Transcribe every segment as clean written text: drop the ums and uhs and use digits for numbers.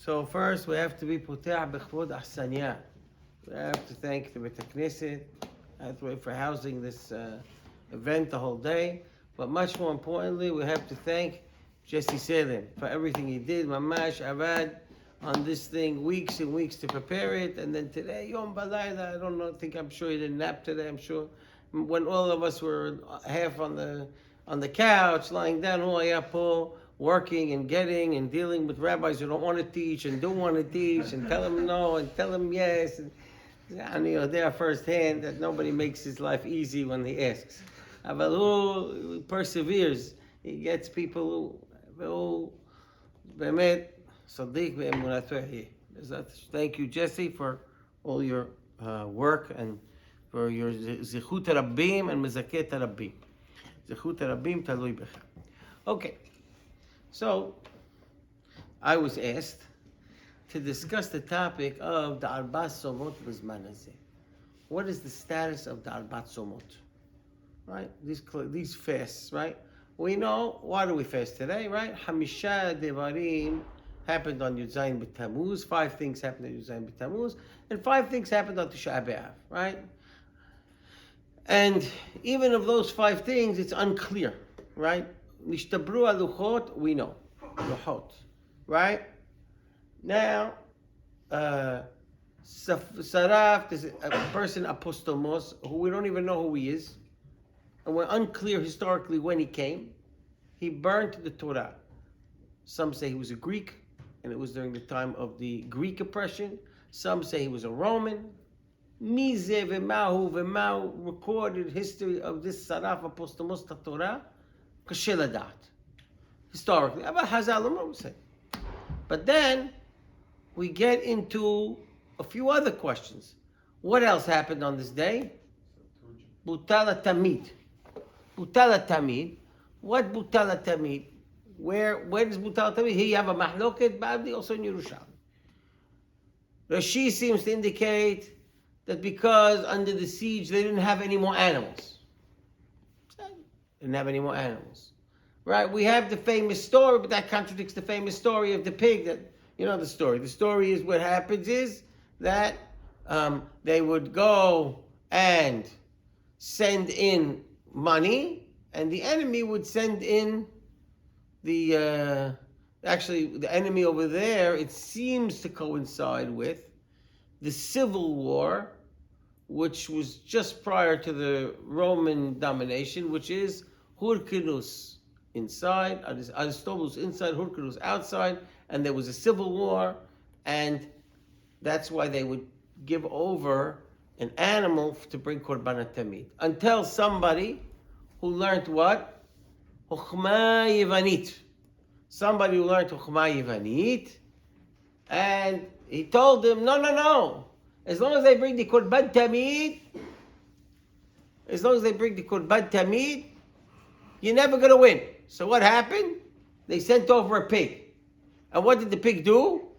So first we have to be putah b'chvod ahsanya. We have to thank the Beit Knesset for housing this event the whole day. But much more importantly, we have to thank Jesse Salem for everything he did. Mamash Avad on this thing weeks and weeks to prepare it. And then today, Yom Balayla, I'm sure he didn't nap today. I'm sure when all of us were half on the couch, lying down, working and getting and dealing with rabbis who don't want to teach and don't want to teach and tell them no and tell them yes. And they are firsthand that nobody makes his life easy when he asks. But who perseveres, he gets people who באמת صديق بأمونته هي. Thank you, Jesse, for all your work and for your zichut rabbim and mezaket rabbim. Zichut rabbim talui becha. Okay, so I was asked to discuss the topic of the Arbat Somot B'zman hazeh. What is the status of the Arbat Somot? Right? These fasts, right? We know, why do we fast today, right? Hamisha Devarim happened on Yud Zayin B'Tammuz. 5 things happened on Yud Zayin B'Tammuz. And 5 things happened on Tisha B'Av, right? And even of those 5 things, it's unclear, right? Nishtabru aluchot, we know. Luchot, right? Now, Saraf, there's a person, Apostolmos, who we don't even know who he is. And we're unclear historically when he came. He burned the Torah. Some say he was a Greek, and it was during the time of the Greek oppression. Some say he was a Roman. Mize v'mahu recorded history of this Saraf Apostolmos Torah, Kashe Ladat. Historically. But then, we get into a few other questions. What else happened on this day? Butala Tamid. Butala Tamid. What Butala Tamid? Where does Butala Tamid? Here you have a Mahloket Babdi, also in Yerushalayim. Rashi seems to indicate that because under the siege they didn't have any more animals. Didn't have any more animals. Right? We have the famous story, but that contradicts the famous story of the pig that, you know the story. The story is what happens is that they would go and send in money, and the enemy would send in the enemy over there, it seems to coincide with the civil war, which was just prior to the Roman domination, which is Hyrcanus inside, Aristobulus inside, Hyrcanus outside, and there was a civil war, and that's why they would give over an animal to bring Korban Tamid. Until somebody who learned what? Chokhmah Yevanit. Somebody who learned Chokhmah Yevanit, and he told them, no. As long as they bring the Korban Tamid, you're never going to win. So what happened? They sent over a pig. And what did the pig do?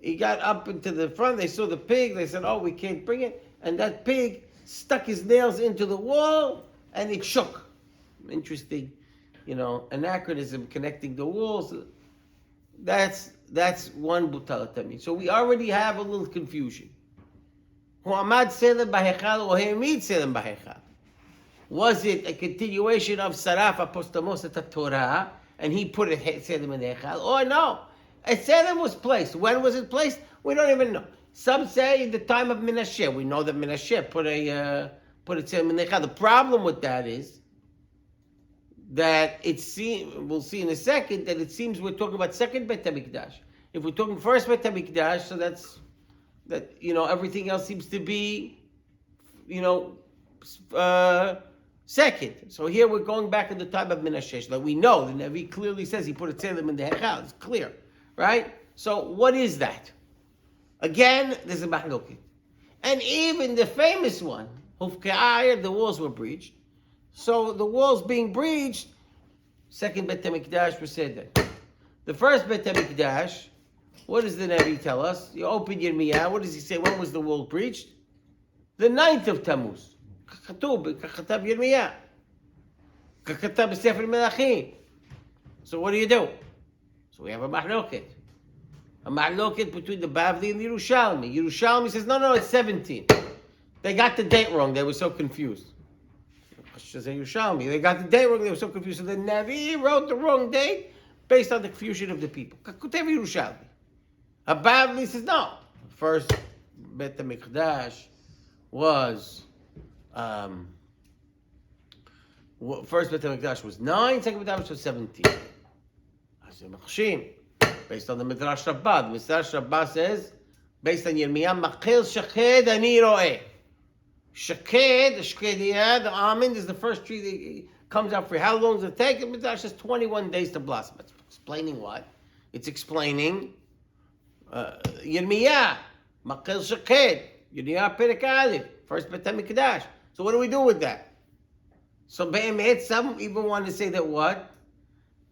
He got up into the front, they saw the pig, they said, we can't bring it. And that pig stuck his nails into the wall, and it shook. Interesting, anachronism connecting the walls. That's one Butala Tamid. So we already have a little confusion. Was it a continuation of Saraf Apostolmos Torah, and he put a Selem in the Hechal? Or no, a Selem was placed. When was it placed? We don't even know. Some say in the time of Menashe. We know that Menashe put a Selem in the Hechal. The problem with that is that we'll see in a second, that it seems we're talking about second Beit HaMikdash. If we're talking first Beit HaMikdash, so everything else seems to be, second. So here we're going back to the time of Menashe, that we know the Navi clearly says he put a tzelem in the Hechal. It's clear, right? So what is that? Again, there's a mahloket. And even the famous one, Hufka'ayr, the walls were breached. So the walls being breached, second Beit HaMikdash was said that. The first Beit HaMikdash, what does the Navi tell us? You open Yirmiyah, what does he say? When was the wall breached? The 9th of Tammuz. ככתב ירמיה, ככתב בספר מלכים. So what do? So we have a mahloket. A ma'loket between the Bavli and the Yerushalmi. Yerushalmi says, no, it's 17. They got the date wrong. They were so confused. Yerushalmi. They got the date wrong. They were so confused. So the Navi wrote the wrong date based on the confusion of the people. Kakutev Yerushalmi. A Bavli says, no. First Bet HaMikdash was... first Bet HaMikdash was 9, second Bet HaMikdash was 17. Based on the Midrash Rabba. The Midrash Rabba says, based on Yirmiyah, Maqil Shaked Ani Ro'eh. Shaked, the Shkediyah, the almond is the first tree that comes out for how long does it take? The Midrash says 21 days to blossom. It's explaining what? It's explaining Yirmiyah, Maqil Shaked, Yirmiyah Perek Aleph, first Bet HaMikdash. So what do we do with that? So Be'emet, some even want to say that what?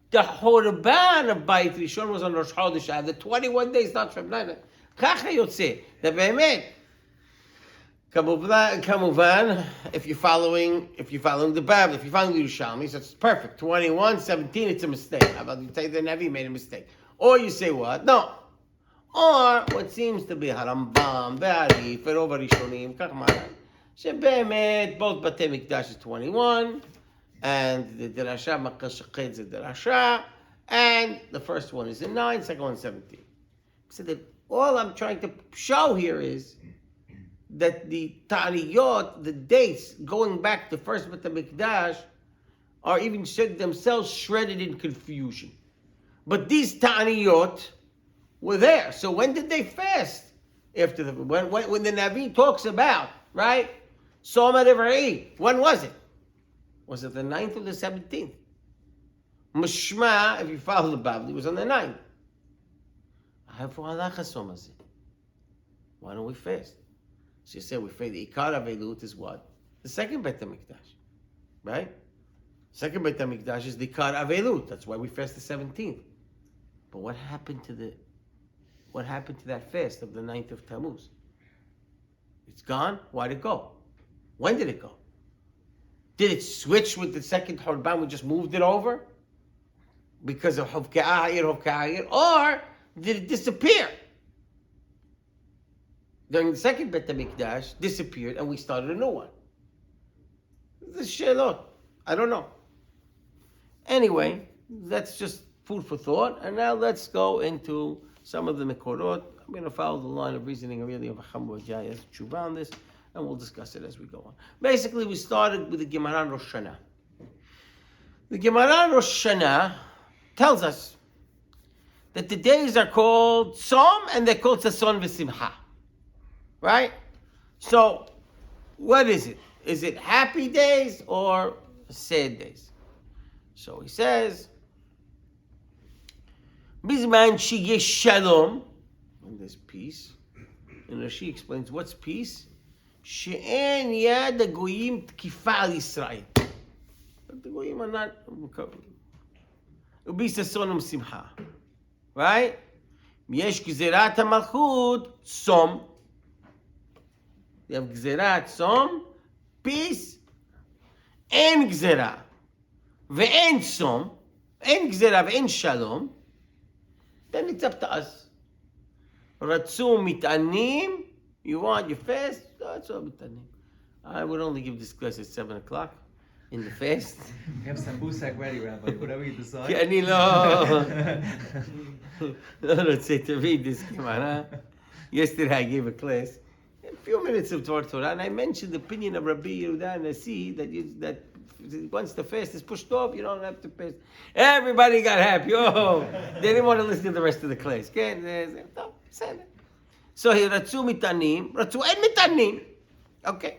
The Horban of Bayit Rishon was on Rosh Chodesh Av. The 21 days, not from Nana. Kacha Yotzeh. The Be'emet. Kamuvan, if you're following the Bible, if you're following the Yerushalmi, so it's perfect. 21, 17, it's a mistake. How about you say the Navi made a mistake? Or you say what? No. Or what seems to be Harambam, Be'arif, Verov Rishonim, Kachmaran. Shebe'emet, both Batei Mikdash is 21. And the Derasha, Maqil Shaked is the Derasha. And the first one is in 9, second one is 17. So that all I'm trying to show here is that the Ta'aniyot, the dates going back to first Bet HaMikdash, are even themselves shredded in confusion. But these Ta'aniyot were there. So when did they fast? After when the Navi talks about, right? Soma Devarim, when was it? Was it the 9th or the 17th? Mishma, if you follow the Bible, it was on the 9th. Why don't we fast? So you say we fast. The Ikar Avelut is what? The second Bet HaMikdash. Right? Second Bet HaMikdash is the Ikar Avelut. That's why we fast the 17th. But what happened to that fast of the 9th of Tammuz? It's gone? Why'd it go? When did it go? Did it switch with the second Horban? We just moved it over? Because of Hovka'ayir, or did it disappear? During the second Bet HaMikdash, disappeared, and we started a new one. This is Shelot. I don't know. Anyway, that's just food for thought. And now let's go into some of the Mekorot. I'm going to follow the line of reasoning really of Acham Jaya's tshuva on this, and we'll discuss it as we go on. Basically, we started with the Gemara Rosh Hashanah. The Gemara Rosh Hashanah tells us that the days are called Tzom and they're called Sason v'Simcha. Right? So, what is it? Is it happy days or sad days? So he says, Bizman sheyesh shalom, and there's peace. And Rashi explains what's peace. She'en yad hagoyim tkifa al Yisrael. But the goyim are not recovering. Ubi sason u'simcha. Right? Yesh gzerat hamalchut tzom. You have gzerat tzom, peace, en gzera, ve'en tzom, en gzera ve'en shalom. Then it's up to us. Ratzu mitanim. You want your fast? That's all mitanim. I would only give this class at 7 o'clock in the fast. We have sambusak ready, Rabbi. Whatever you decide. Let's say to read this Gemara. Yesterday I gave a class. A few minutes of Torah, and I mentioned the opinion of Rabbi Yehuda and Nasi that once the fast is pushed off, you don't have to fast. Everybody got happy. Oh, they didn't want to listen to the rest of the class. So here, Ratzu mitanim, Ratzu en mitanim. Okay.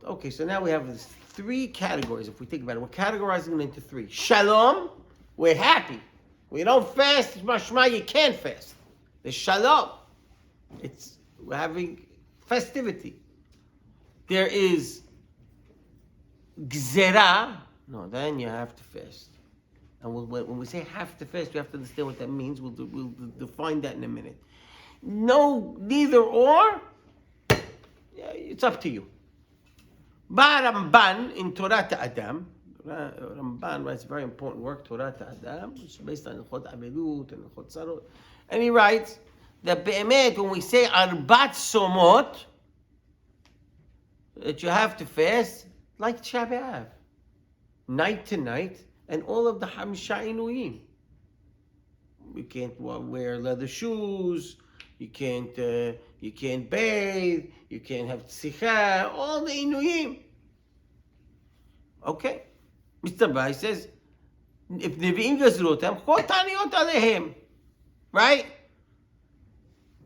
Okay, so now we have these 3 categories. If we think about it, we're categorizing them into 3. Shalom, we're happy. We don't fast, it's mashma, you can't fast. There's shalom. We're having festivity. There is gzera. No, then you have to fast. And when we say have to fast, you have to understand what that means. We'll define that in a minute. No, neither or. Yeah, it's up to you. Baramban in Torah Adam, Ramban writes a very important work, Torah Adam, which is based on Ilchot Abelut and Ilchot Sarot. And he writes that Be'emet, when we say Arbat Somot, that you have to fast like Tisha B'Av, night to night, and all of the Hamisha Inuyim. You can't wear leather shoes, you can't bathe, you can't have tzikha, all the Inuyim. Okay. Mr. Rabbi says, if Nevi'im gazrutam, chotaniot alehem. Right?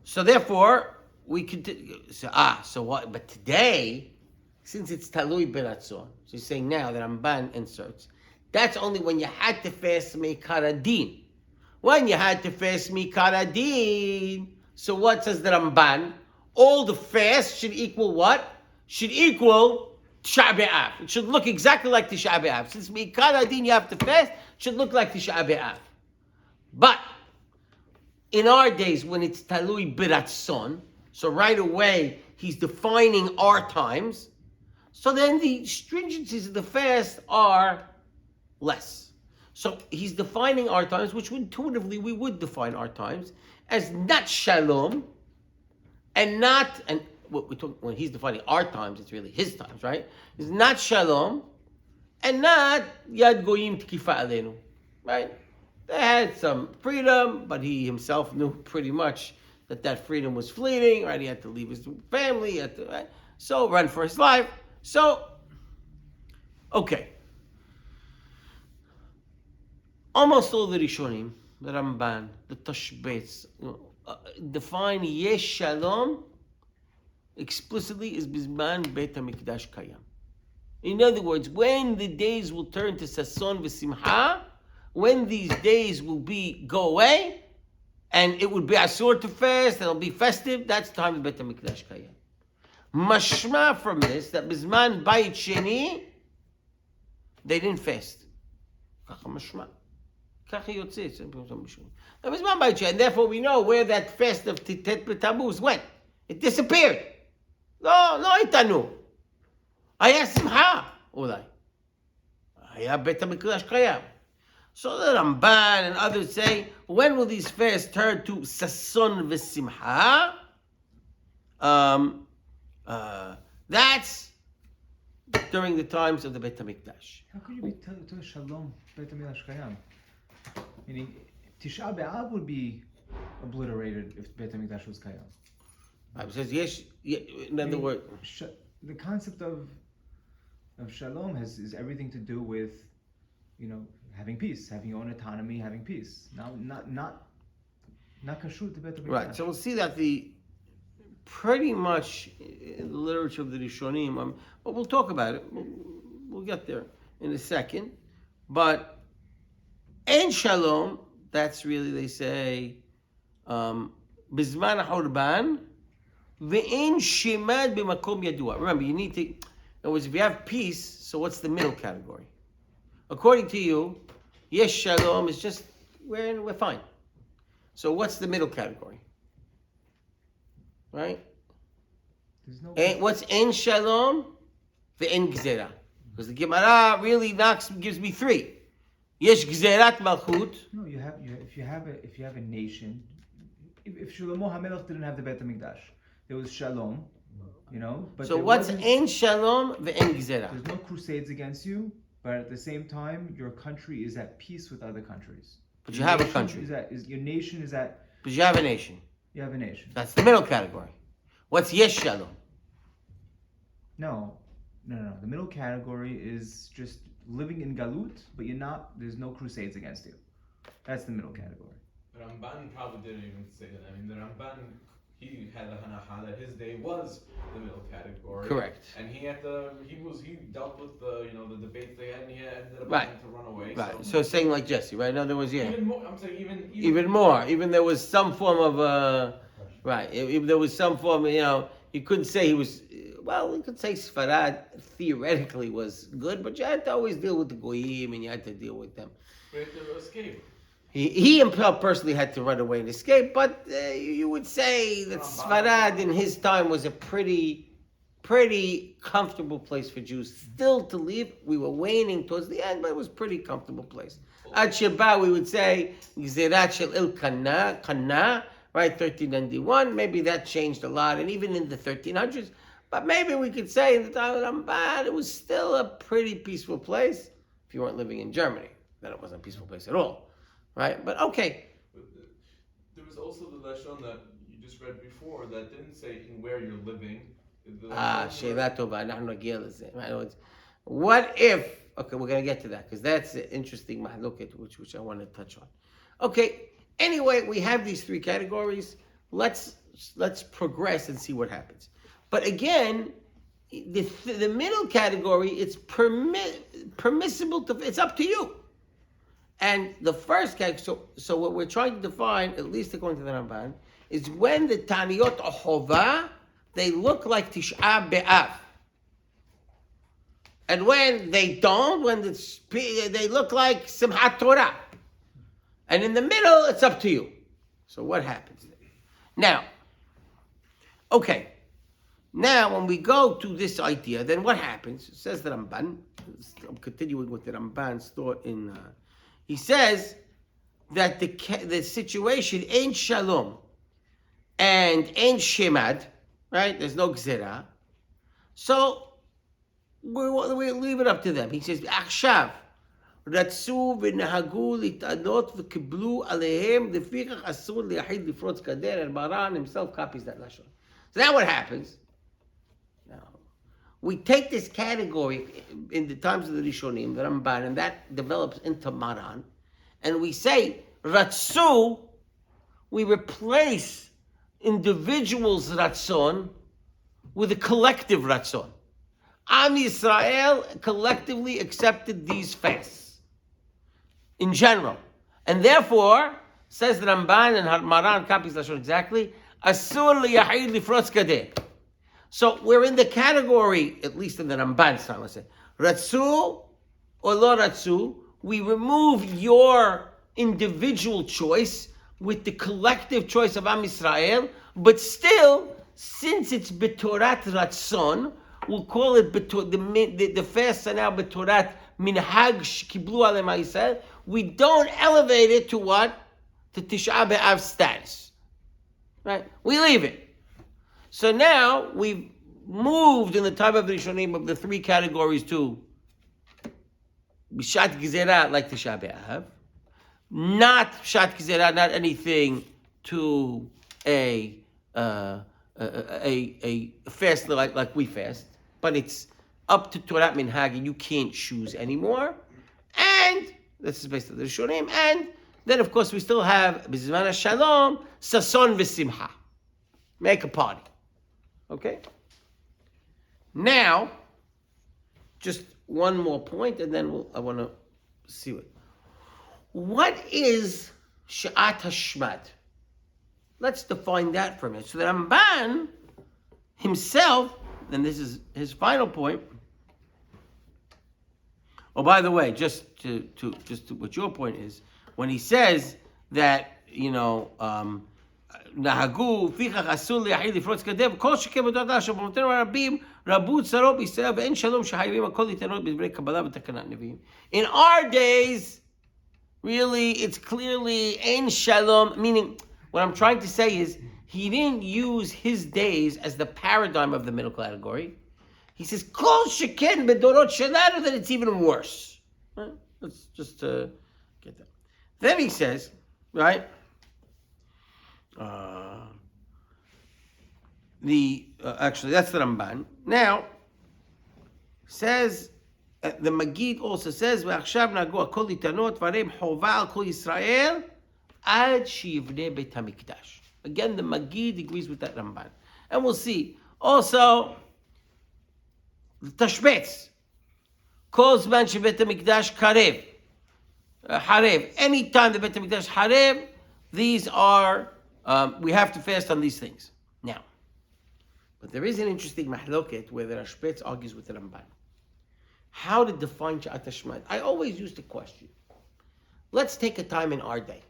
So therefore, we could so what? But today, since it's talui beratzon, so he's saying now that Ramban inserts, that's only when you had to fast mikaradin. When you had to fast mikaradin, so what says the Ramban? All the fast should equal what? Should equal Tisha B'Av. It should look exactly like Tisha B'Av. Since mikaradin you have to fast, it should look like Tisha B'Av. But in our days, when it's talui beratzon, so right away he's defining our times. So then the stringencies of the fast are less. So he's defining our times, which intuitively we would define our times as not shalom, and not, and what we talk, when he's defining our times, it's really his times, right? It's not shalom, and not yad goyim tkifa aleinu, right? They had some freedom, but he himself knew pretty much that freedom was fleeting, right? He had to leave his family, he had to, right? So run for his life. So, okay. Almost all the Rishonim, the Ramban, the Tashbetz, define Yesh Shalom explicitly as Bizman Beit HaMikdash Kayam. In other words, when the days will turn to Sason v'Simcha, when these days will go away, and it would be Asur to fast, and it'll be festive, that's the time of Beit HaMikdash Kayam. Mashma from this, that Bizman Bayit Sheni, they didn't fast. Kacha mashma. Kacha yotzei. And therefore we know where that fast of Titet B'Tammuz went. It disappeared. No itanu. Haya simcha, ulai. Haya Beit HaMikdash Kayam. So the Ramban and others say, when will these fasts turn to Sason v'Simcha? That's during the times of the Beit HaMikdash. How could you be to Shalom Beit HaMikdash Kayam? Meaning, Tisha B'Av would be obliterated if Beit HaMikdash was Kayam. It says yes. In other words, the concept of Shalom is everything to do with, having peace, having your own autonomy, having peace. Now, not kashrut to Beit HaMikdash. Right. So we'll see that pretty much in the literature of the Rishonim, but we'll talk about it. We'll get there in a second. But en shalom, that's really, they say, bizman ha'urban, ve'en shemad b'makom yadua. Remember, you need to, in other words, if you have peace, so what's the middle category? According to you, yes, shalom is just, we're fine. So what's the middle category? Right? What's en shalom? The en gzera. Because the Gemara really gives me three. Yesh gzerat malchut. No, if you have a nation, if Shlomo HaMelech didn't have the Beit HaMikdash, there was shalom, But so what's en shalom? The en gzera. There's no crusades against you, but at the same time, your country is at peace with other countries. But you have a country. Your nation is at. But you have a nation. You have a nation. That's the middle category. What's yesh shalom? No. The middle category is just living in galut, but there's no crusades against you. That's the middle category. The Ramban probably didn't even say that. I mean, the Ramban, he had a hanacha that his day was the middle category. Correct. And he dealt with the debates they had, and he ended up right. having to run away. Right. So saying like Jesse, right? In other words, yeah. Even more. I'm saying even more. Even there was some form of right. If there was some form, you couldn't say he was. Well, you could say Sfarad theoretically was good, but you had to always deal with the goyim, and you had to deal with them. But he had to escape. He himself personally had to run away and escape, but you would say that Sfarad in his time was a pretty pretty comfortable place for Jews still to leave. We were waning towards the end, but it was a pretty comfortable place. At Shabbat, we would say, Gzerat shel il kana, right, 1391. Maybe that changed a lot, and even in the 1300s. But maybe we could say in the time of Ramban, it was still a pretty peaceful place. If you weren't living in Germany, then it wasn't a peaceful place at all, right? But okay. There was also the lashon that you just read before that didn't say in where you're living. Sheila tova, nahnu nagiya leze. What if? Okay, we're going to get to that because that's an interesting mahluket which I want to touch on. Okay. Anyway, we have these three categories. Let's progress and see what happens. But again, the middle category, it's permissible to. It's up to you. And the first category, so what we're trying to define, at least according to the Ramban, is when the Taniyot Ahova, they look like Tish'a B'Av. And when they don't, they look like Simchat Torah. And in the middle, it's up to you. So what happens then? Now, okay. Now, when we go to this idea, then what happens? It says the Ramban. I'm continuing with the Ramban's thought in... he says that the situation ain't shalom and ain't shemad, right? There's no gzera. So we leave it up to them. He says, "Achshav רצו ונהגו להתענות וקיבלו עליהם לפיכך אסור ליחיד לפרוץ גדר." And Maran himself copies that lashon. So now what happens? Now, we take this category in the times of the Rishonim, the Ramban, and that develops into Maran, and we say, Ratsu, we replace individuals' Ratzon with a collective Ratzon. Am Yisrael collectively accepted these fasts in general. And therefore, says the Ramban, and Maran copies Lashon exactly, Asur liyahid lifrotz gadeh. So we're in the category, at least in the Ramban's time, let's say, Ratsu or Lo Ratsu, we remove your individual choice with the collective choice of Am Yisrael, but still, since it's B'torat Ratzon, we'll call it the fasts are now B'torat Minhag Kiblu Alem Yisrael. We don't elevate it to what? To Tisha B'Av status. Right? We leave it. So now we've moved in the time of the Rishonim of the three categories to Bishat Gzerat like Tisha B'Av, not Bishat Gzerat, not anything to a fast like we fast, but it's up to Torah Minhag and you can't choose anymore. And this is based on the Rishonim. And then of course we still have B'zman Shalom, Sason V'Simcha. Make a party. Okay? Now, just one more point, and then I want to see what is Sha'at Hashmad? Let's define that for a minute. So the Ramban himself, and this is his final point. Oh, by the way, just to what your point is, when he says that, נהגו, פיכך אסור ליחיד לפרוץ גדר, וכל שכן בתורה אשר במותינו הרבים, רבו צרות בישראל, ואין שלום שחייבים הכל להתענות בדברי קבלה ותקנת נביאים. In our days, really, it's clearly אין shalom, meaning, what I'm trying to say is, he didn't use his days as the paradigm of the middle category. He says, כל שכן בדורות שלנו, that it's even worse. Right? Let's just get that. Then he says, right, actually, that's the Ramban. Now, says, the Magid also says, ועכשיו נהגו הכל להתענות, והרי חובה על כל ישראל, עד שיבנה בית המקדש. Again, the Magid agrees with that Ramban. And we'll see. Also, תשבץ. כל זמן שבית המקדש קרב. חרב. Anytime the בית המקדש חרב, these are, we have to fast on these things. Now, but there is an interesting mahloket where the Rashbetz argues with the Ramban. How to define Sha'at Hashmad? I always use the question. Let's take a time in our day.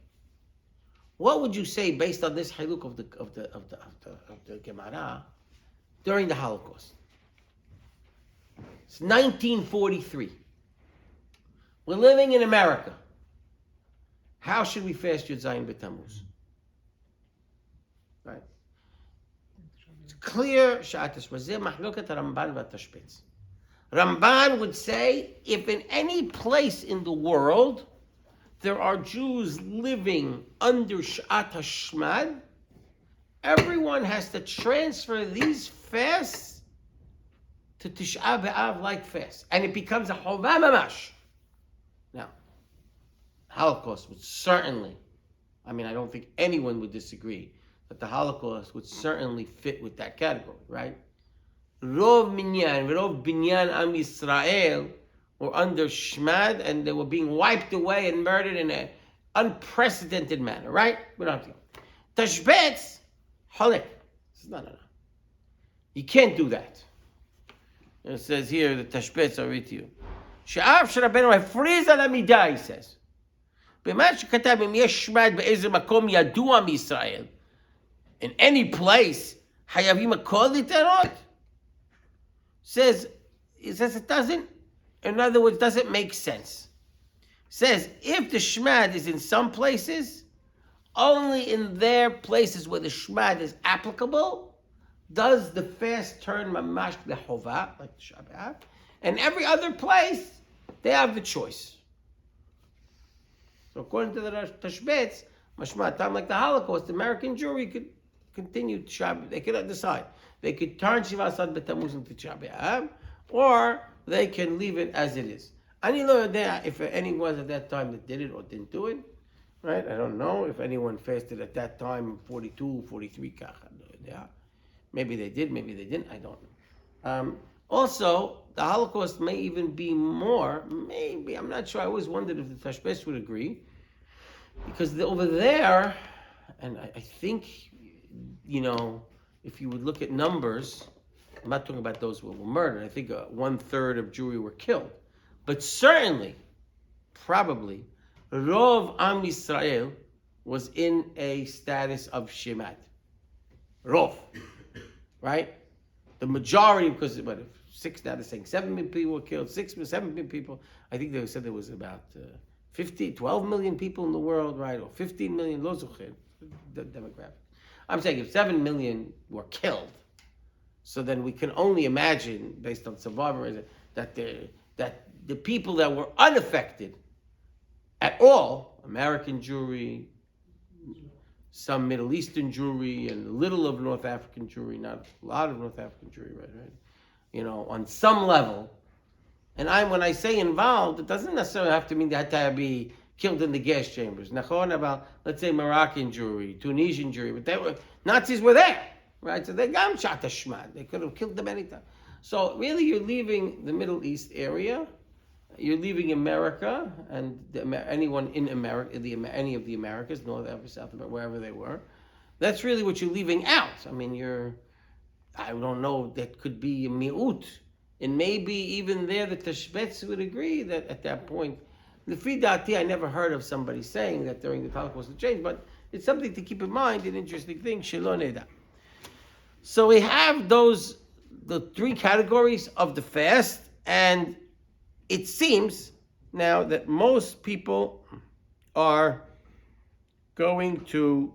What would you say based on this haluk of the Gemara during the Holocaust? It's 1943. We're living in America. How should we fast Yud Zayin B'Tammuz? Right? It's clear. Ramban would say, if in any place in the world there are Jews living under Sh'at HaShmad, everyone has to transfer these fasts to Tisha B'Av like fast. And it becomes a Chovah Mamash. Now, Holocaust would certainly, I don't think anyone would disagree that the Holocaust would certainly fit with that category, right? Rov Minyan, Rov Binyan Am Yisrael were under Shmad and they were being wiped away and murdered in an unprecedented manner, right? We don't have to go. Tashbetz, Halek. No. You can't do that. It says here, the Tashbetz, I'll read to you. Sha'af Sharabenu Hafriz al Amidah, he says. במה שכתב אם יש שמד באיזה מקום ידוע מישראל, in any place, חייבים הכל להתערות? Says it doesn't, in other words, doesn't make sense. Says, if the shmad is in some places, only in their places where the shmad is applicable, does the fast turn mamash lehovah, like the Shabbat, and every other place, they have the choice. So according to the Tashbetz, mashma, time like the Holocaust, the American jury could continue Shabbat. They could decide. They could turn Shiva Asad B'Tammuz into Shabbat, or they can leave it as it is. I don't know if anyone at that time that did it or didn't do it, right? I don't know if anyone fasted at that time, 42, 43, yeah. Maybe they did, maybe they didn't, I don't know. Also, the Holocaust may even be more, maybe, I'm not sure, I always wondered if the Tashbetz would agree, because over there, and I think, if you would look at numbers, I'm not talking about those who were murdered, I think 1/3 of Jewry were killed. But certainly, probably, Rov Am Yisrael was in a status of Shemad. Rov. Right? The majority, because now they're saying 7 million people were killed, 7 million people. I think they said there was about 12 million people in the world, right? Or 15 million, the demographic. I'm saying if 7 million were killed, so then we can only imagine, based on survivor, that the people that were unaffected at all, American Jewry, some Middle Eastern Jewry, and a little of North African Jewry, not a lot of North African Jewry, right? On some level. And when I say involved, it doesn't necessarily have to mean they had to be killed in the gas chambers. Nachon about, let's say, Moroccan Jewry, Tunisian Jewry, but Nazis were there, right? So they got shot to shmad. They could have killed them anytime. So really, you're leaving the Middle East area. You're leaving America and anyone in America, any of the Americas, North Africa, South America, wherever they were. That's really what you're leaving out. I don't know, that could be a mi'ut. And maybe even there the Tashbetz would agree that at that point, Lefi dati, I never heard of somebody saying that during the Holocaust it changed, but it's something to keep in mind, an interesting thing, shelo neda. So we have the 3 categories of the fast, and it seems now that most people are going to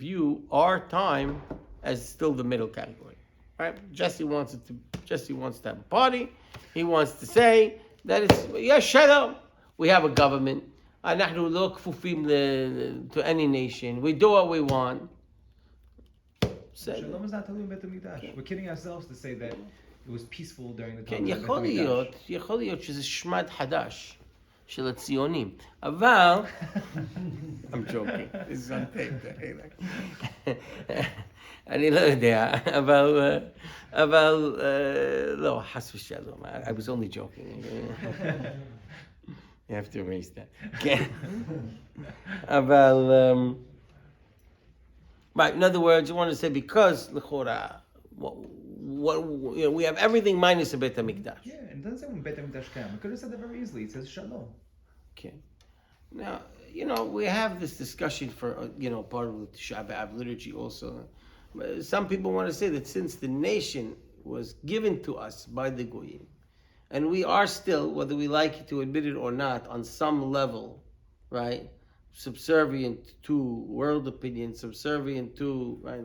view our time as still the middle category, right? Jesse wants to have a party. He wants to say that it's shalom. We have a government. אנחנו לא כפופים to any nation. We do what we want. Shalom is not talking about the Mikdash. We're kidding ourselves to say that it was peaceful during the time כן, of the Mikdash. יכול להיות שזה שמד חדש של הציונים, אבל, I'm joking, this is on tape, אני לא יודע, אבל, לא, חס ושלום, I was only joking. You have to erase that. כן, אבל, right, in other words, you want to say because, l'chora, we have everything minus a Beit HaMikdash. Yeah, and it doesn't say when Beit HaMikdash came. We could have said that very easily. It says Shalom. Okay. Now, we have this discussion for, part of the Tisha B'Av liturgy also. Some people want to say that since the nation was given to us by the Goyim. And we are still, whether we like to admit it or not, on some level, right, subservient to world opinion, subservient to, right,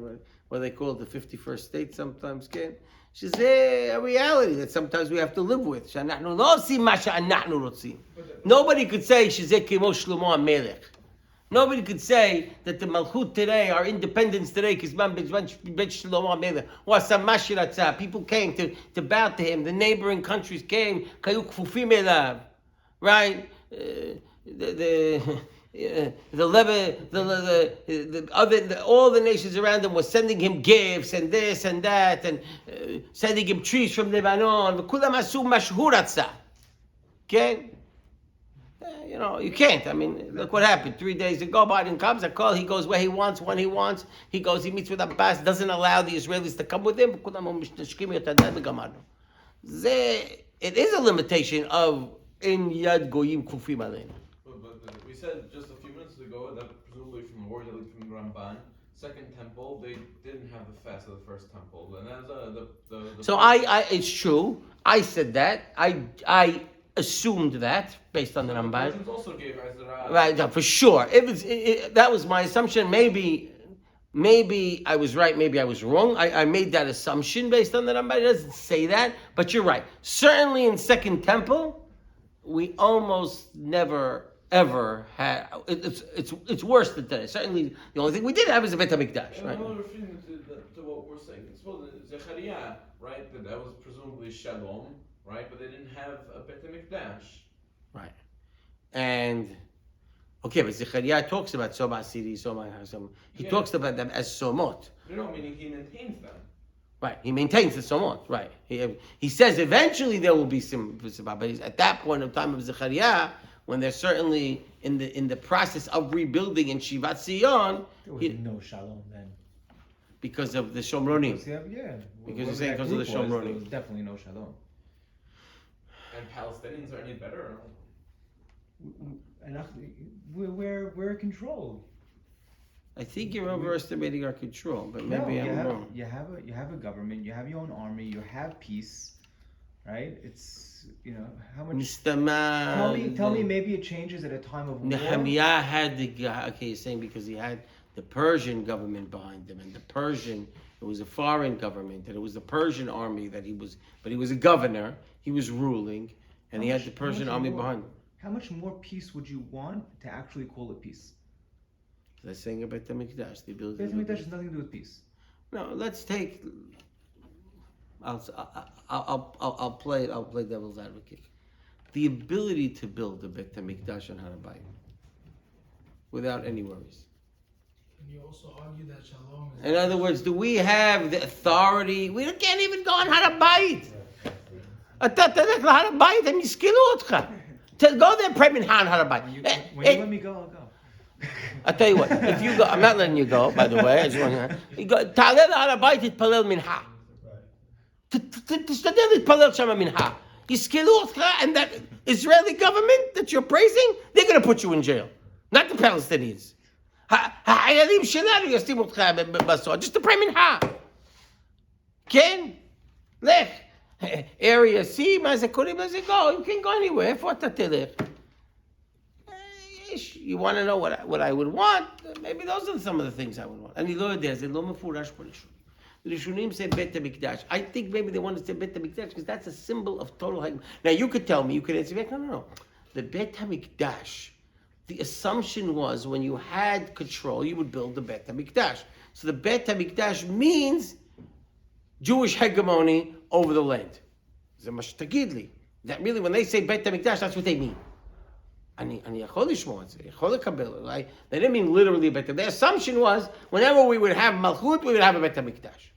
what they call the 51st state sometimes, okay? She's a reality that sometimes we have to live with. Nobody could say she's kimo Shlomo HaMelech. Nobody could say that the Malchut today, our independence today, because people came to bow to him. The neighboring countries came, right? All the nations around him were sending him gifts and this and that, and sending him trees from Lebanon. Okay? You can't. I mean, look what happened. 3 days ago, Biden comes, I call, he goes where he wants, when he wants. He goes, he meets with Abbas, doesn't allow the Israelis to come with him. It is a limitation of in Yad Goyim Kufim Aleinu. But we said just a few minutes ago that presumably from the word from Ramban, Second Temple, they didn't have the fast of the First Temple. And that's the So it's true. I said that. I assumed that based on the Ramban. Persians also gave Ezra. Right, no, for sure. That was my assumption. Maybe I was right. Maybe I was wrong. I made that assumption based on the Ramban. It doesn't say that, but you're right. Certainly in Second Temple, we almost never ever had. It's worse than today. Certainly, the only thing we did have is a Bet HaMikdash. Right. Another referring to what we're saying. Suppose Zechariah, right? That was presumably Shalom. Right, but they didn't have a Bet HaMikdash. Right, and okay, but Zechariah talks about Soma Asiri, Soma Hasam. He talks about them as Somot. No, meaning he maintains them. Right, he maintains the Somot. Right, he says eventually there will be some, but he's at that point in time of Zechariah, when they're certainly in the process of rebuilding in Shivat Zion. There was no shalom then. Because of the Shomronim. Because he's saying because of the Shomronim. There was definitely no shalom. And Palestinians are any better? We're controlled. I think you're overestimating our control, but maybe I'm wrong. You have a government, you have your own army, you have peace, right? It's how much. Tell me, maybe it changes at a time of war. Nehemiah had you're saying because he had the Persian government behind him, and it was a foreign government, and it was the Persian army but he was a governor. He was ruling, and he had the Persian army behind him. How much more peace would you want to actually call it peace? They're saying about the Mikdash, the ability. Bet HaMikdash has nothing to do with peace. No, let's take. I'll play devil's advocate. The ability to build the Bet HaMikdash on Har-Bayit without any worries. Can you also argue that Shalom is... In other words, do we have the authority? We can't even go on Har-Bayit. אתה תלך להר-הבית, הם יסכלו אותך. Go there, pray mincha on Har-Bayit. When you let me go, I'll go. I'll tell you what, if you go, I'm not letting you go, by the way. I just want to... תעלה להר-הבית, תתפלל מנחה. תשתדל להתפלל שם מנחה. יסכלו אותך, and that Israeli government that you're praising, they're going to put you in jail. Not the Palestinians. החיילים שלנו ישימו אותך בסוד, just to pray מנחה. כן? לך. Area C, מה זה קוראים לזה? Go, you can go anywhere, איפה אתה תלך? You want to know what I would want? Maybe those are some of the things I would want. אני לא יודע, זה לא מפורש בראשונים. ראשונים say Bet HaMikdash. I think maybe they want to say Bet HaMikdash because that's a symbol of total haggadah. Now you could tell me, you could answer me, no. The Bet HaMikdash, the assumption was when you had control, you would build the Bet HaMikdash. So the Bet HaMikdash means Jewish hegemony over the land. That really, when they say Bet HaMikdash, that's what they mean. They didn't mean literally Bet HaMikdash. The assumption was, whenever we would have Malchut, we would have a Bet HaMikdash.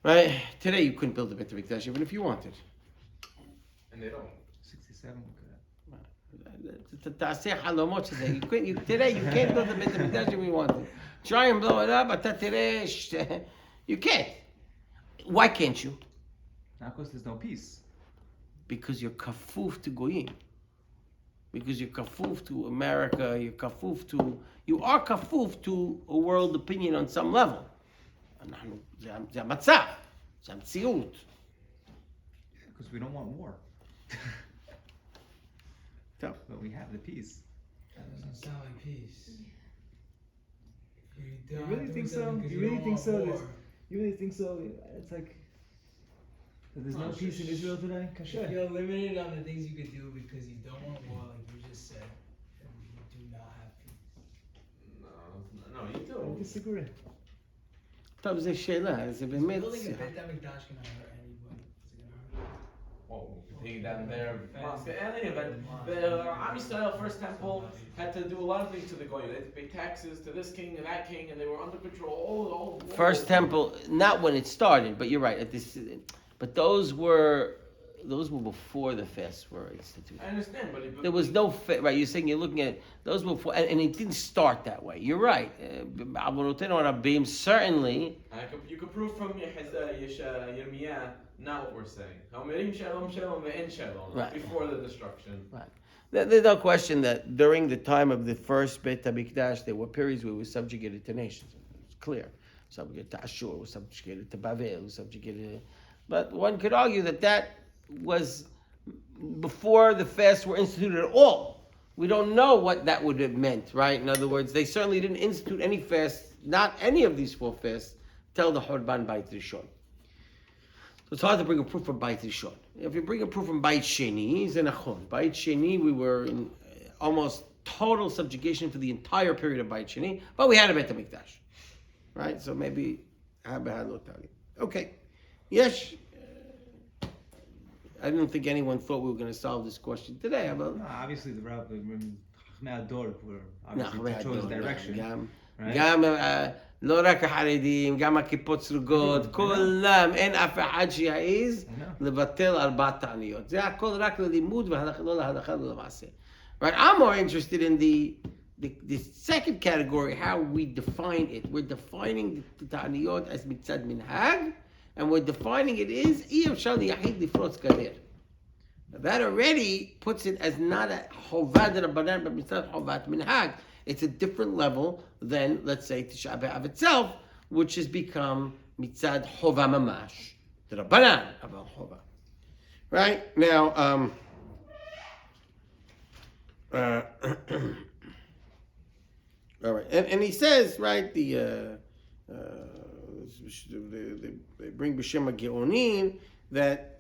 Right? Today you couldn't build a Bet HaMikdash even if you wanted. And they don't. 67. Today you can't build a Bet HaMikdash if you wanted. Try and blow it up, but today you can't. Why can't you? Not because there's no peace. Because you're kafuf to goyim. Because you're kafuf to America. You are kafuf to a world opinion on some level. זה המצב. זה המציאות. Because we don't want war. טוב. But we have the peace. That doesn't sound like peace. You really think so? You really think so? You really think so? It's like there's no peace in Israel today. If you're limited on the things you could do because you don't want war, like you just said, then you do not have peace. No, you I do. disagree. טוב, זו שאלה, זה באמת... Building a Beit HaMikdash can hurt anybody. Is it gonna hurt? Oh, taking down their mosque. In any event, the Am Yisrael first temple had to do a lot of things to the Goyim. They had to pay taxes to this king and that king, and they were under control. All First temple, not when it started, but you're right. But those were before the fasts were instituted. I understand, but There was no right. You're saying you're looking at those were before, and it didn't start that way. You're right. Avonoteinu Rabim certainly. you could prove from Yirmiyah not what we're saying. Haomerim shalom shalom ve'en shalom, Right. before the destruction. Right. There's no question that during the time of the first Beit HaMikdash, there were periods where we were subjugated to nations. It's clear. Subjugated to Ashur, was subjugated to Babel, was subjugated. But one could argue that was before the fasts were instituted at all. We don't know what that would have meant, right? In other words, they certainly didn't institute any fasts, not any of these 4 fasts, till the Horban Beit Rishon. So it's hard to bring a proof from Beit Rishon. If you bring a proof from Beit Sheni, Zenachon. Beit Sheni, we were in almost total subjugation for the entire period of Beit Sheni, but we had a Beit HaMikdash, right? So maybe okay. Yes. I didn't think anyone thought we were going to solve this question today. No, obviously the Rabbi, Chachmei Ador were obviously chose direction. גם לא רק החרדים, גם הכיפות סרוגות, כולם, אין אף אחד שיעז לבטל 4 תעניות. זה הכל רק ללימוד ולא להלכה ולא למעשה. Right? I'm more interested in the second category, how we define it. We're defining the ta'aniyot as mitzad minhag, and we're defining it as אי אפשר ליחיד לפרוץ גדר. That already puts it as not a חובה דרבנן, but mitzad חובת minhag. It's a different level than, let's say, Tisha B'Av itself, which has become mitzad chova mamash, the Rabbanan aval chova. Right now, all right, and he says, right, they bring b'shem Geonim that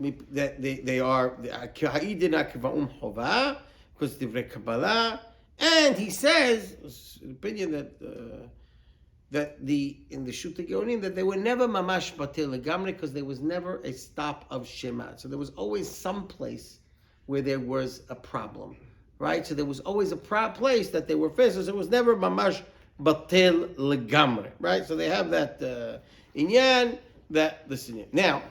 they are ha'idina k'va'um chova because divrei Kabbalah. And he says, an opinion that in the Shuta Geonim that they were never mamash batil legamri because there was never a stop of Shema. So there was always some place where there was a problem, right? So there was always a place that they were faced. So it was never mamash batil legamri, right? So they have that inyan, that listen. Now,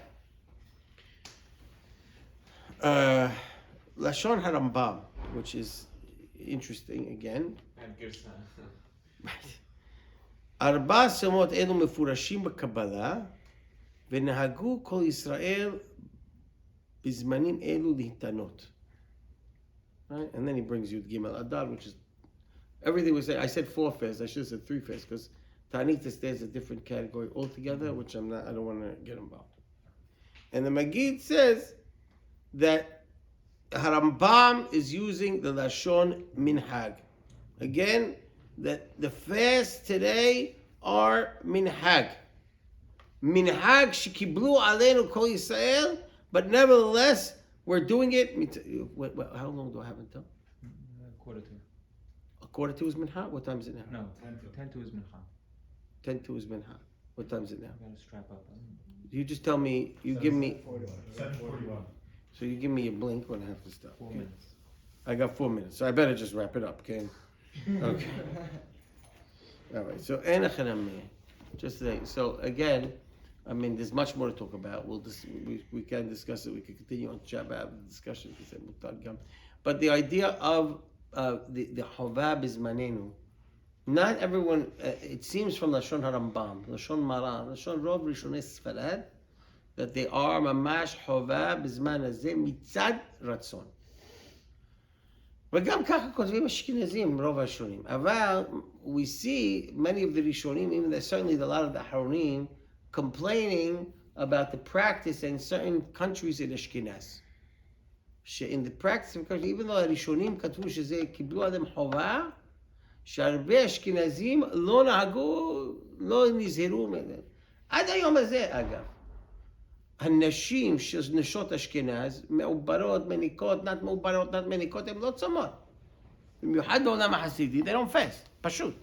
Lashon HaRambam, which is interesting again. ארבע שמות אלו מפורשים בקבלה ונהגו כל ישראל בזמנים אלו להתענות. Right? And then he brings you Gimel Adar, which is everything we say. I said 4 fasts. I should have said 3 fasts because Ta'anit is a different category altogether, which I don't want to get involved. And the Magid says that Harambam is using the Lashon Minhag. Again, that the fasts today are Minhag. Minhag shekiblu aleinu kol Yisrael, but nevertheless, we're doing it. How long do I have until? 1:45. 1:45 is Minhag? What time is it now? No, 10:10 is Mincha. 10:02 is Minhag. What time is it now? I gotta strap up. You just tell me, you give me, 7:41. so you give me a blink when I have to stop. 4 okay? minutes. I got 4 minutes, so I better just wrap it up, okay? Okay. All right, so just say, so again, I mean, there's much more to talk about. We can discuss it. We can continue on Shabbat the discussion. But the idea of the Chovah Bizmanenu, not everyone. It seems from Lashon HaRambam, Lashon Maran, Lashon Rov Rishonei Sfarad, that they are mamash Chovah Bizman Hazeh mitzad ratzon. וגם ככה כותבים אשכנזים, רוב הראשונים. אבל we see many of the Rishonim, even certainly a lot of the Haronim, complaining about the practice in certain countries in Ashkenaz. In the practice of countries, even though הראשונים כתבו שזה קיבלו עליהם חובה, שהרבה אשכנזים לא נהגו, לא נזהרו מזה. עד היום הזה, אגב. הנשים של נשות אשכנז, מעוברות, מניקות, נת מעוברות, נת מניקות, הן לא צומות. במיוחד בעולם החסידי, they don't fast, פשוט.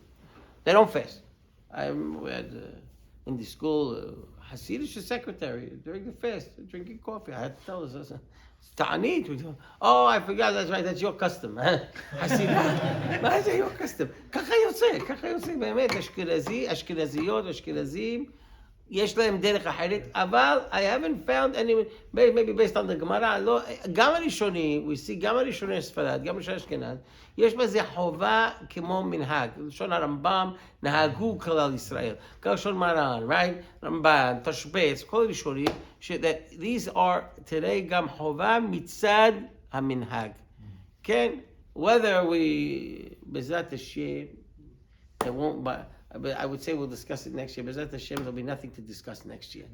They don't fast. We had in the school, Hasidic secretary during the fast, drinking coffee. I had to tell us, תענית. Oh, I forgot, that's right, that's your custom. חסידי, מה זה your custom? ככה יוצא, באמת, אשכנזיות, אשכנזים, יש להם דרך אחרת, אבל I haven't found any, maybe based on the גמרא, לא, גם הראשונים, we see גם הראשוני ספרד, גם הראשוני אשכנז, יש בזה חובה כמו מנהג. לשון הרמב"ם, נהגו כלל ישראל. כך לשון מרן, right? רמב"ן, תשבץ, כל הראשונים, that these are today גם חובה מצד המנהג. כן? Whether we, בעזרת השם, it won't, but I would say we'll discuss it next year. בעזרת השם, there'll be nothing to discuss next year.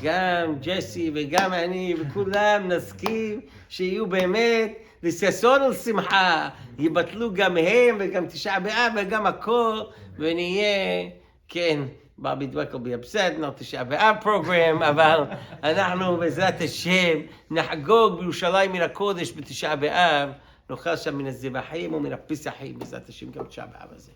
גם ג'סי וגם אני וכולם נסכים שיהיו באמת לששון ולשמחה. יבטלו גם הם וגם תשעה באב וגם הכל, ונהיה, כן, Bobby Dweck will be upset, not תשעה באב program, אבל אנחנו בעזרת השם נחגוג בירושלים מן הקודש בתשעה באב, נאכל שם מן הזבחים ומן הפסחים, בעזרת השם גם תשעה באב הזה.